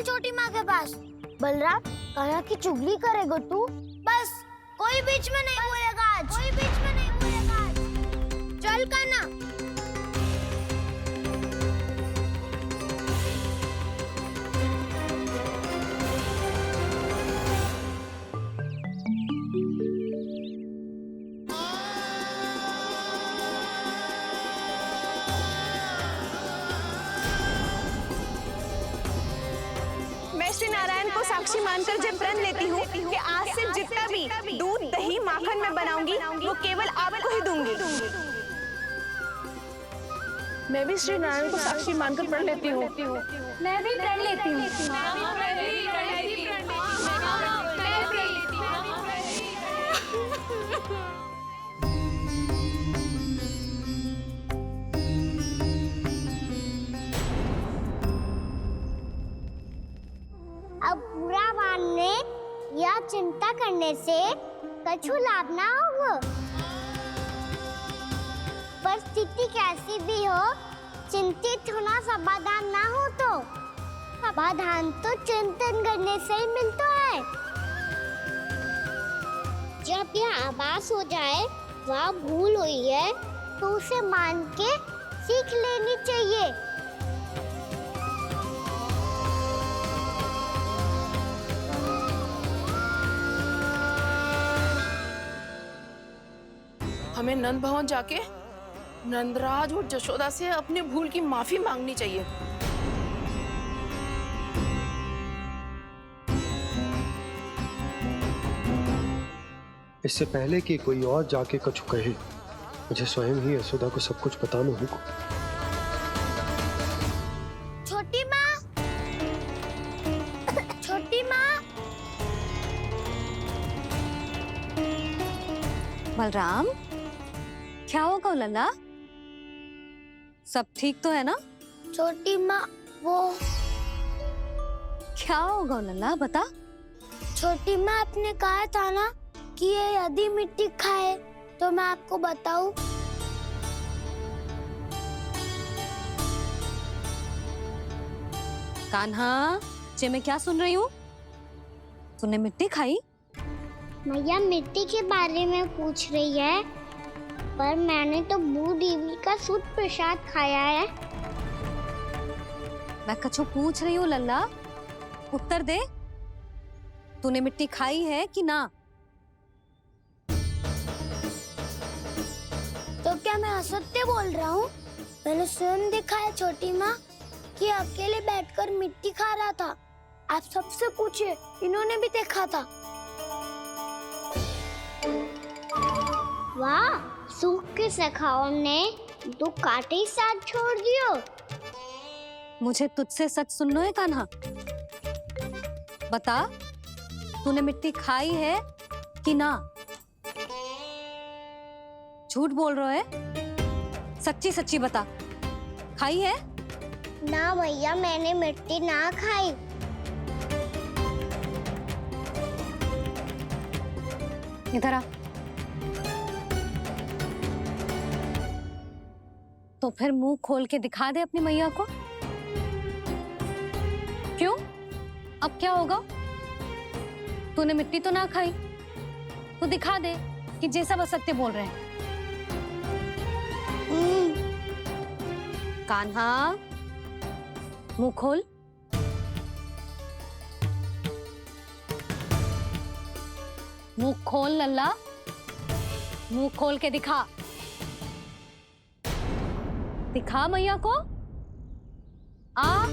छोटी माँ के पास। बलराम, कान्हा की चुगली करेगा तू? बस, कोई बीच में नहीं बोलेगा आज। कोई बीच में नहीं बोलेगा आज। चल कान्हा। मैं श्री नारायण को साक्षी मानकर जब प्रण लेती हूँ कि आज से जितना भी दूध दही माखन मैं बनाऊंगी वो केवल आपको ही दूंगी। मैं भी श्री नारायण को साक्षी मानकर प्रण लेती हूँ। मैं भी प्रण लेती हूँ। अब बुरा मानने या चिंता करने से कछु लाभ ना होगा। परिस्थिति कैसी भी हो, चिंतित होना समाधान ना हो तो समाधान तो चिंतन करने से ही मिलता है। जब यह आभास हो जाए वह भूल हुई है तो उसे मान के सीख लेनी चाहिए। हमें नंद भवन जाके नंदराज और जशोदा से अपनी भूल की माफी मांगनी चाहिए। इससे पहले कि कोई और जाके कछु कहे, मुझे स्वयं ही यशोदा को सब कुछ बताना होगा। छोटी माँ, छोटी माँ। बलराम, क्या होगा लल्ला? सब ठीक तो है ना? छोटी माँ, वो क्या होगा लल्ला, बता। छोटी माँ, आपने कहा था ना कि ये यदि मिट्टी खाए तो मैं आपको बताऊं। कान्हा, जे मैं क्या सुन रही हूँ? तूने मिट्टी खाई? मैया मिट्टी के बारे में पूछ रही है, पर मैंने तो भू देवी का शुद्ध प्रसाद खाया है। मैं कछु पूछ रही हूँ लल्ला, उत्तर दे। तूने मिट्टी खाई है कि ना? तो क्या मैं असत्य बोल रहा हूँ? मैंने स्वयं देखा है छोटी माँ कि अकेले बैठकर मिट्टी खा रहा था। आप सबसे पूछिए, इन्होंने भी देखा था। वाह, सूख के सखाओं ने दो कांटे ही साथ छोड़ दियो। मुझे तुझसे सच सुनना है कान्हा। बता, तूने मिट्टी खाई है कि ना? झूठ बोल रहा है, सच्ची सच्ची बता, खाई है? ना भैया, मैंने मिट्टी ना खाई। इधर आ। तो फिर मुंह खोल के दिखा दे अपनी मैया को। क्यों? अब क्या होगा? तूने मिट्टी तो ना खाई, तो दिखा दे कि जे सब असत्य बोल रहे हैं। कान्हा, मुंह खोल। मुंह खोल लल्ला, मुंह खोल के दिखा। दिखा मैया को। आ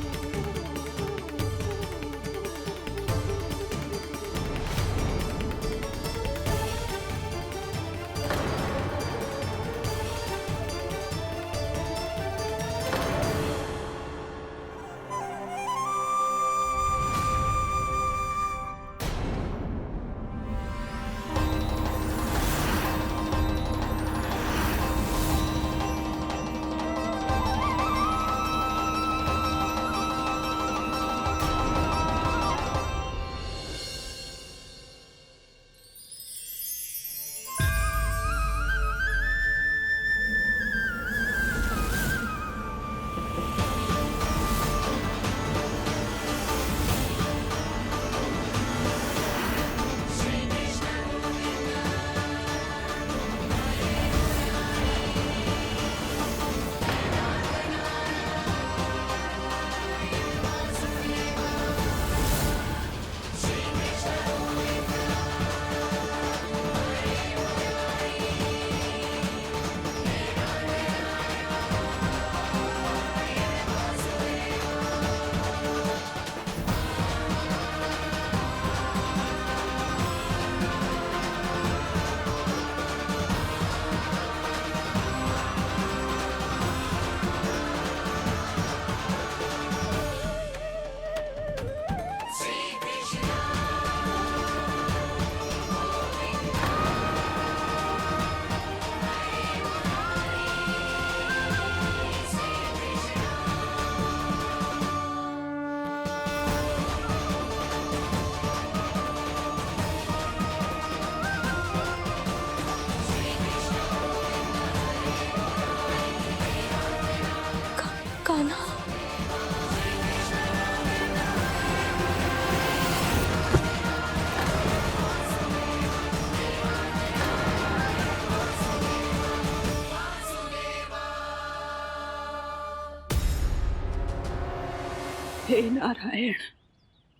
हे नारायण,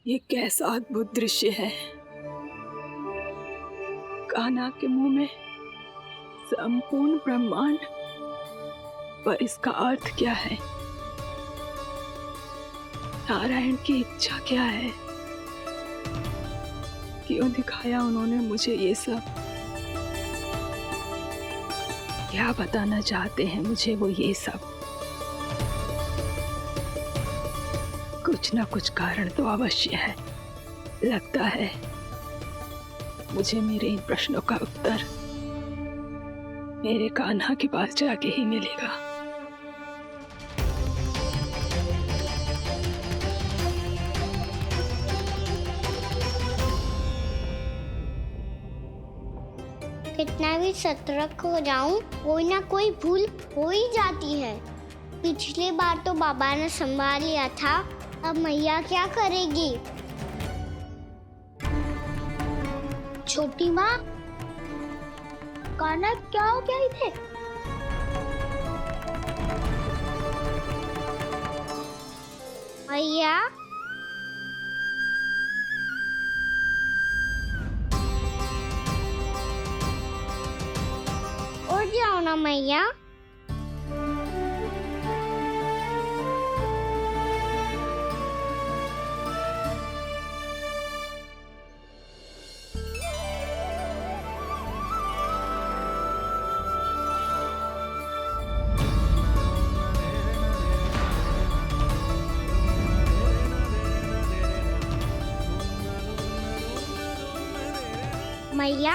ये कैसा अद्भुत दृश्य है। कान्हा के मुंह में संपूर्ण ब्रह्मांड, पर इसका अर्थ क्या है? नारायण की इच्छा क्या है? क्यों दिखाया उन्होंने मुझे ये सब? क्या बताना चाहते हैं मुझे वो ये सब? कुछ ना कुछ कारण तो अवश्य है। लगता है मुझे मेरे इन प्रश्नों का उत्तर मेरे कान्हा के पास जाके ही मिलेगा। कितना भी सतर्क हो जाऊं, कोई ना कोई भूल हो ही जाती है। पिछली बार तो बाबा ने संभाल लिया था, अब मैया क्या करेगी? छोटी माँ, कान्हा क्या हो गया इधर? मैया, उठ जाओ ना मैया। मैया,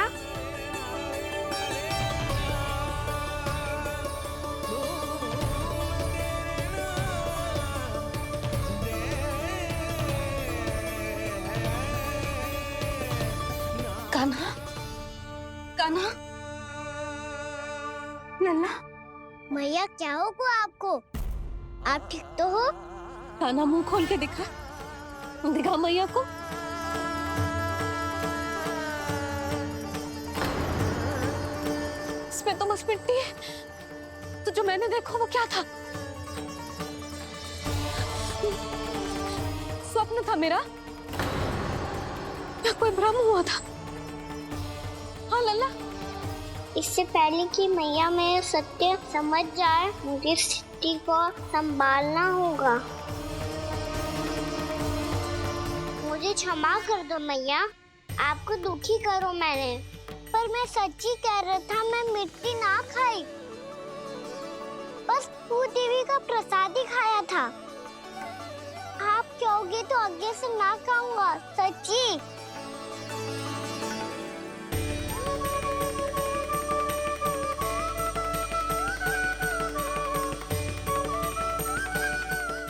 कान्हा, कान्हा, लल्ला, मैया क्या होगा आपको? आप ठीक तो हो? कान्हा मुंह खोल के दिखा, दिखा मैया को। इसमें तो बस मिट्टी है। तो जो मैंने देखा वो क्या था? स्वप्न था मेरा या कोई भ्रम हुआ था? हाँ लल्ला, इससे पहले कि मैया मेरे सत्य समझ जाए, मुझे स्थिति को संभालना होगा। मुझे क्षमा कर दो मैया, आपको दुखी करो मैंने, पर मैं सच्ची कह रहा था, मैं मिट्टी ना खाई, बस भू देवी का प्रसाद ही खाया था। आप कहोगे तो आगे से ना खाऊंगा, सच्ची।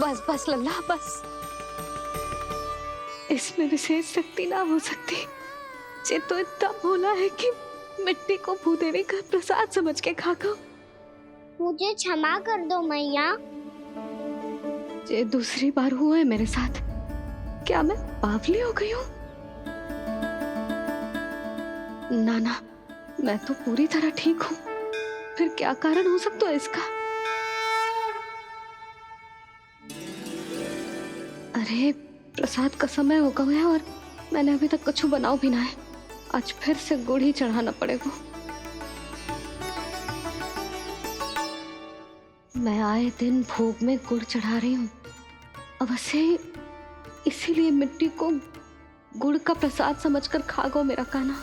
बस बस लल्ला, बस। इसमें विशेष शक्ति ना हो सकती। ये तो इतना भोला है कि मिट्टी को भूदेवी का प्रसाद समझ के खागा। मुझे क्षमा कर दो मैया। ये दूसरी बार हुआ है मेरे साथ। क्या मैं बावली हो गई हूँ? ना, मैं तो पूरी तरह ठीक हूँ। फिर क्या कारण हो सकता है इसका? अरे प्रसाद का समय हो गया है और मैंने अभी तक कुछ बनाओ भी ना है। आज फिर से गुड़ ही चढ़ाना पड़ेगा। मैं आए दिन भोग में गुड़ चढ़ा रही हूँ, अवश्य इसीलिए मिट्टी को गुड़ का प्रसाद समझकर खागो मेरा कान्हा।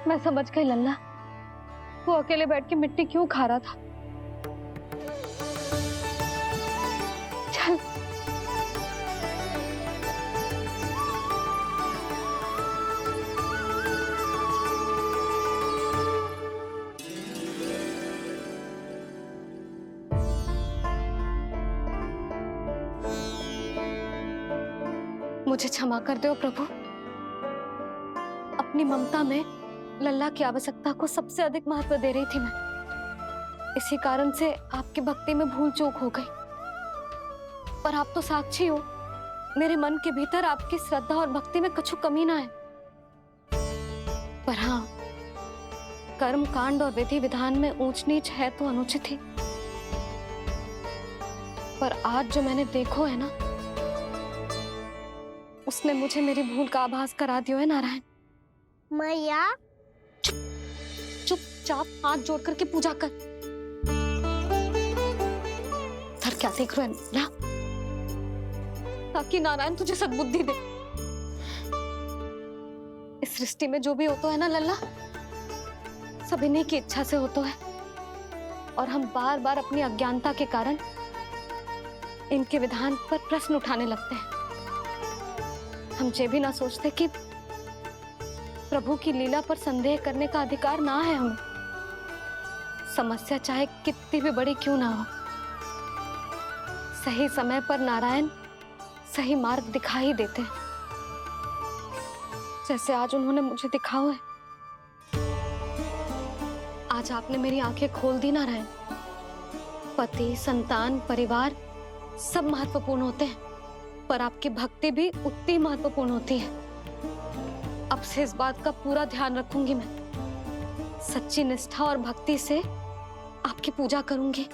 मैं समझ गई लल्ला, वो अकेले बैठ के मिट्टी क्यों खा रहा था। चल मुझे क्षमा कर दो प्रभु। अपनी ममता में लल्ला की आवश्यकता को सबसे अधिक महत्व दे रही थी मैं। इसी कारण से आपकी भक्ति में भूल चूक हो गई। पर आप तो साक्षी हो, मेरे मन के भीतर आपकी श्रद्धा और भक्ति में कछु कमी ना है। पर हाँ, कर्म कांड और विधि विधान में ऊंच नीच है तो अनुचित ही। पर आज जो मैंने देखो है ना, उसने मुझे मेरी भूल का आभास करा दियो है नारायण। मैया चुपचाप हाथ जोड़ करके पूजा कर। सर क्या देख रहे हैं ना, ताकि नारायण तुझे सद्बुद्धि दे। इस सृष्टि में जो भी होता है ना लल्ला, सब इन्हीं की इच्छा से होता है, और हम बार बार अपनी अज्ञानता के कारण इनके विधान पर प्रश्न उठाने लगते हैं। हम ये भी ना सोचते कि प्रभु की लीला पर संदेह करने का अधिकार ना है हमें। समस्या चाहे कितनी भी बड़ी क्यों ना हो, सही समय पर नारायण सही मार्ग दिखा ही देते हैं, जैसे आज उन्होंने मुझे दिखाओ है। आज आपने मेरी आंखें खोल दी नारायण। पति, संतान, परिवार सब महत्वपूर्ण होते हैं, पर आपकी भक्ति भी उतनी महत्वपूर्ण होती है। अब से इस बात का पूरा ध्यान रखूंगी मैं। सच्ची निष्ठा और भक्ति से आपकी पूजा करूंगी,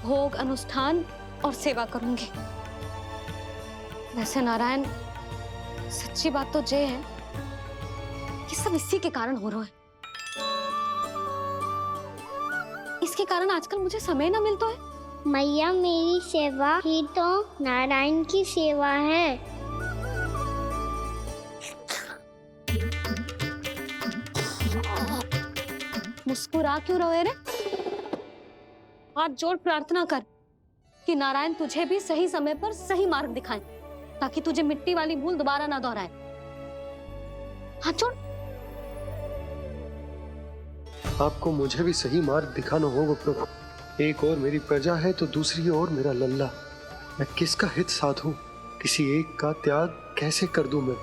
भोग, अनुष्ठान और सेवा करूंगी। वैसे नारायण, सच्ची बात तो ये है कि सब इसी के कारण हो रहा है। इसके कारण आजकल मुझे समय ना मिलता है। मैया, मेरी सेवा ही तो नारायण की सेवा है। मुस्कुरा क्यों रहे रे? हाथ जोड़ प्रार्थना कर कि नारायण तुझे भी सही समय पर सही मार्ग दिखाएं, ताकि तुझे मिट्टी वाली भूल दोबारा ना दोहराए। हाथ जोड़। आपको मुझे भी सही मार्ग दिखाना होगा प्रभु। एक और मेरी प्रजा है तो दूसरी ओर मेरा लल्ला। मैं किसका हित साधूं? किसी एक का त्याग कैसे कर दूं मैं?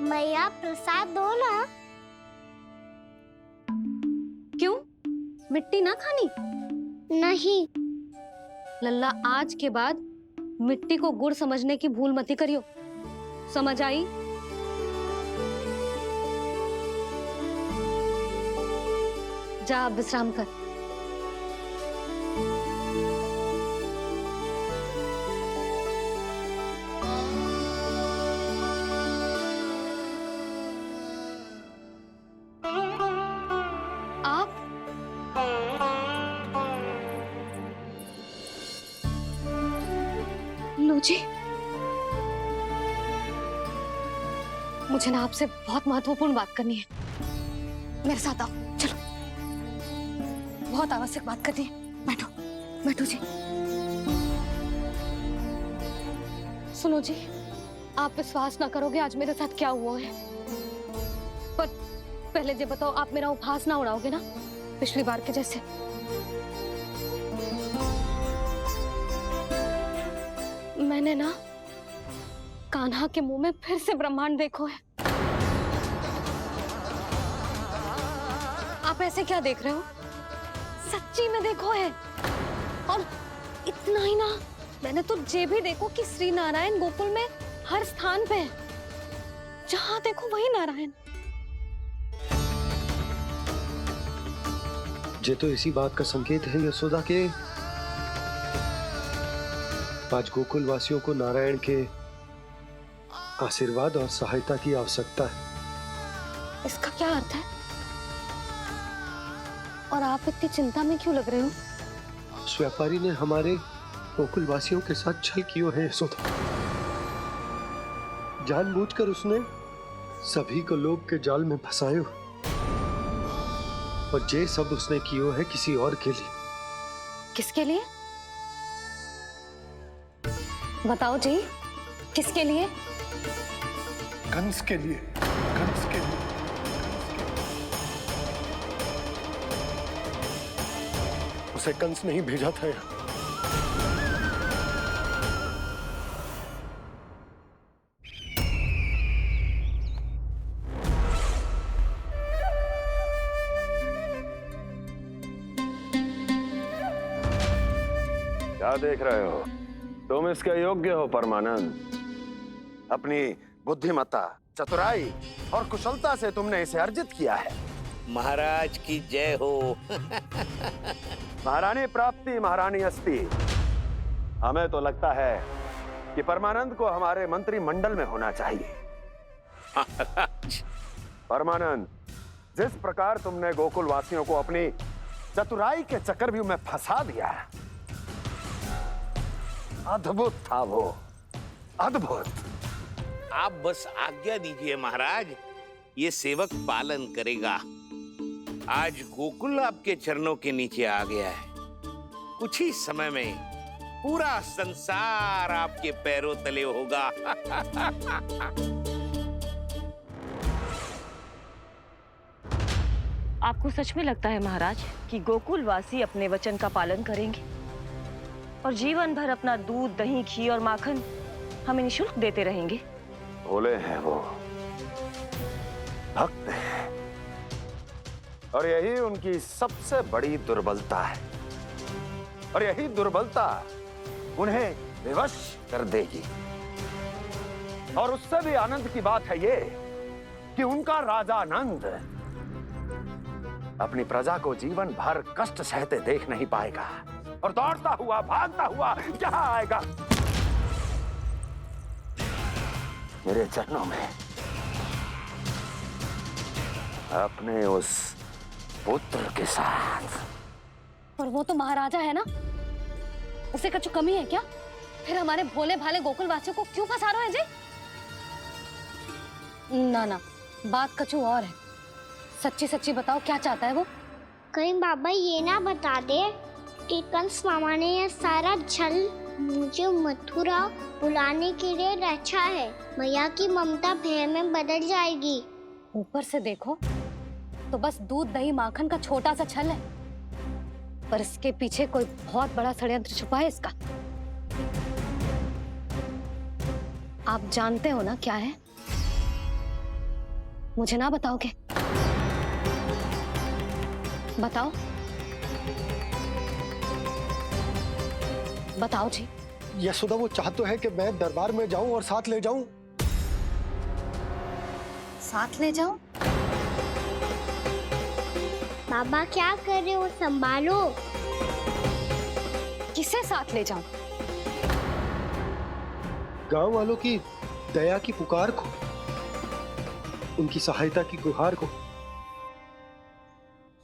मैया, प्रसाद दो ना। क्यों? मिट्टी ना खानी? नहीं। लल्ला, आज के बाद मिट्टी को गुड़ समझने की भूल मत करियो। समझ आई? जा अब विश्राम कर। आप लो जी, मुझे ना आपसे बहुत महत्वपूर्ण बात करनी है। मेरे साथ आओ, चलो। बहुत आवश्यक बात करनी है। बैठो, बैठो जी। सुनो जी, आप विश्वास ना करोगे आज मेरे साथ क्या हुआ है। पर पहले ये बताओ, आप मेरा उपहास ना उड़ाओगे ना, पिछली बार के जैसे? मैंने ना कान्हा के मुंह में फिर से ब्रह्मांड देखो है। आप ऐसे क्या देख रहे हो? सच्ची में देखो है। और इतना ही ना, मैंने तो ये भी देखो कि श्री नारायण गोकुल में हर स्थान पे है। जहां देखो वही नारायण। ये तो इसी बात का संकेत है यशोदा के आज गोकुल वासियों को नारायण के आशीर्वाद और सहायता की आवश्यकता है। इसका क्या अर्थ है? और आप इतनी चिंता में क्यों लग रहे हो? उस व्यापारी ने हमारे गोकुल वासियों के साथ छल किया है यशोदा। जानबूझकर उसने सभी को लोभ के जाल में फंसायो, और ये सब उसने किया है किसी और के लिए। किसके लिए? बताओ जी, किसके लिए? कंस के लिए। कंस के लिए। उसे कंस नहीं भेजा था यहाँ। क्या देख रहे हो? तुम इसके योग्य हो परमानंद। अपनी बुद्धिमत्ता, चतुराई और कुशलता से तुमने इसे अर्जित किया है। महाराज की जय हो। महारानी प्राप्ति महारानी अस्ति। हमें तो लगता है कि परमानंद को हमारे मंत्रिमंडल में होना चाहिए। परमानंद, जिस प्रकार तुमने गोकुल वासियों को अपनी चतुराई के चक्रव्यूह में फंसा दिया, अद्भुत था वो, अद्भुत। आप बस आज्ञा दीजिए महाराज, ये सेवक पालन करेगा। आज गोकुल आपके चरणों के नीचे आ गया है। कुछ ही समय में पूरा संसार आपके पैरों तले होगा। आपको सच में लगता है महाराज कि गोकुलवासी अपने वचन का पालन करेंगे और जीवन भर अपना दूध, दही, घी और माखन हमें निःशुल्क देते रहेंगे? भोले हैं वो, भक्त हैं, और यही उनकी सबसे बड़ी दुर्बलता है। और यही दुर्बलता उन्हें विवश कर देगी। और उससे भी आनंद की बात है ये कि उनका राजा आनंद अपनी प्रजा को जीवन भर कष्ट सहते देख नहीं पाएगा और दौड़ता हुआ, भागता हुआ यहाँ आएगा मेरे चरणों में, अपने उस पुत्र के साथ। और वो तो महाराजा है ना, उसे कछु कमी है क्या? फिर हमारे भोले भाले गोकुल वासियों को क्यों फंसा रहे हैं जी? ना ना, बात कछु और है। सच्ची सच्ची बताओ, क्या चाहता है वो? कहीं बाबा ये ना बता दे कि कंस मामा ने यह सारा छल मुझे मथुरा बुलाने के लिए रचा है। मैया की ममता भय में बदल जाएगी। ऊपर से देखो तो बस दूध, दही, माखन का छोटा सा छल है, पर इसके पीछे कोई बहुत बड़ा षड्यंत्र छुपा है इसका। आप जानते हो ना क्या है? मुझे ना बताओगे? बताओ, बताओ जी। यशोदा, वो चाह तो है कि मैं दरबार में जाऊं और साथ ले जाऊं। साथ ले जाऊं? बाबा क्या कर रहे हो, संभालो। किसे साथ ले जाऊं? गांव वालों की दया की पुकार को, उनकी सहायता की गुहार को।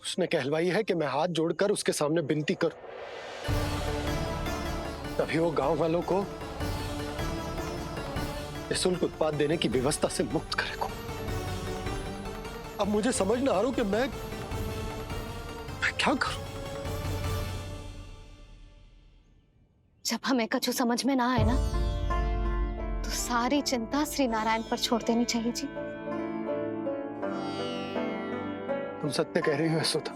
उसने कहलवाई है कि मैं हाथ जोड़कर उसके सामने विनती करूं, तभी वो गांव वालों को निःशुल्क उत्पाद देने की व्यवस्था से मुक्त करेगा। अब मुझे समझ ना आ रहा कि मैं क्या करूं। जब हमें कछु समझ में ना आए ना, तो सारी चिंता श्री नारायण पर छोड़ देनी चाहिए जी। तुम सत्य कह रही हो यशोदा,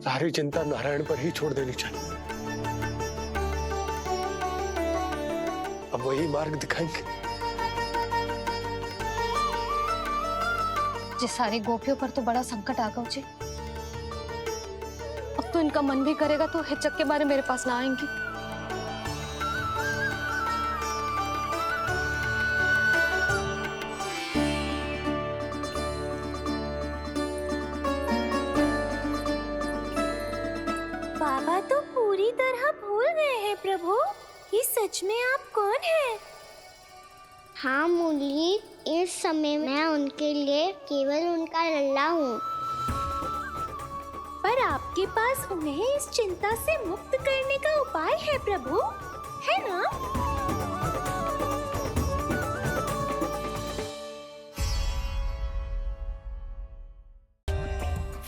सारी चिंता नारायण पर ही छोड़ देनी चाहिए। अब वही मार्ग दिखाएंगे। जिस सारी गोपियों पर तो बड़ा संकट आ गया जी। अब तो इनका मन भी करेगा तो हिचक के बारे मेरे पास ना आएंगी। बाबा तो पूरी तरह भूल गए हैं प्रभु, ये सच में आप कौन हैं? हाँ मुरली, इस समय मैं उनके लिए केवल उनका लल्ला हूँ। पर आपके पास उन्हें इस चिंता से मुक्त करने का उपाय है प्रभु, है ना?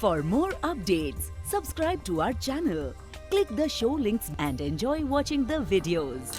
For more updates, subscribe to our channel, click the show links and enjoy watching the videos.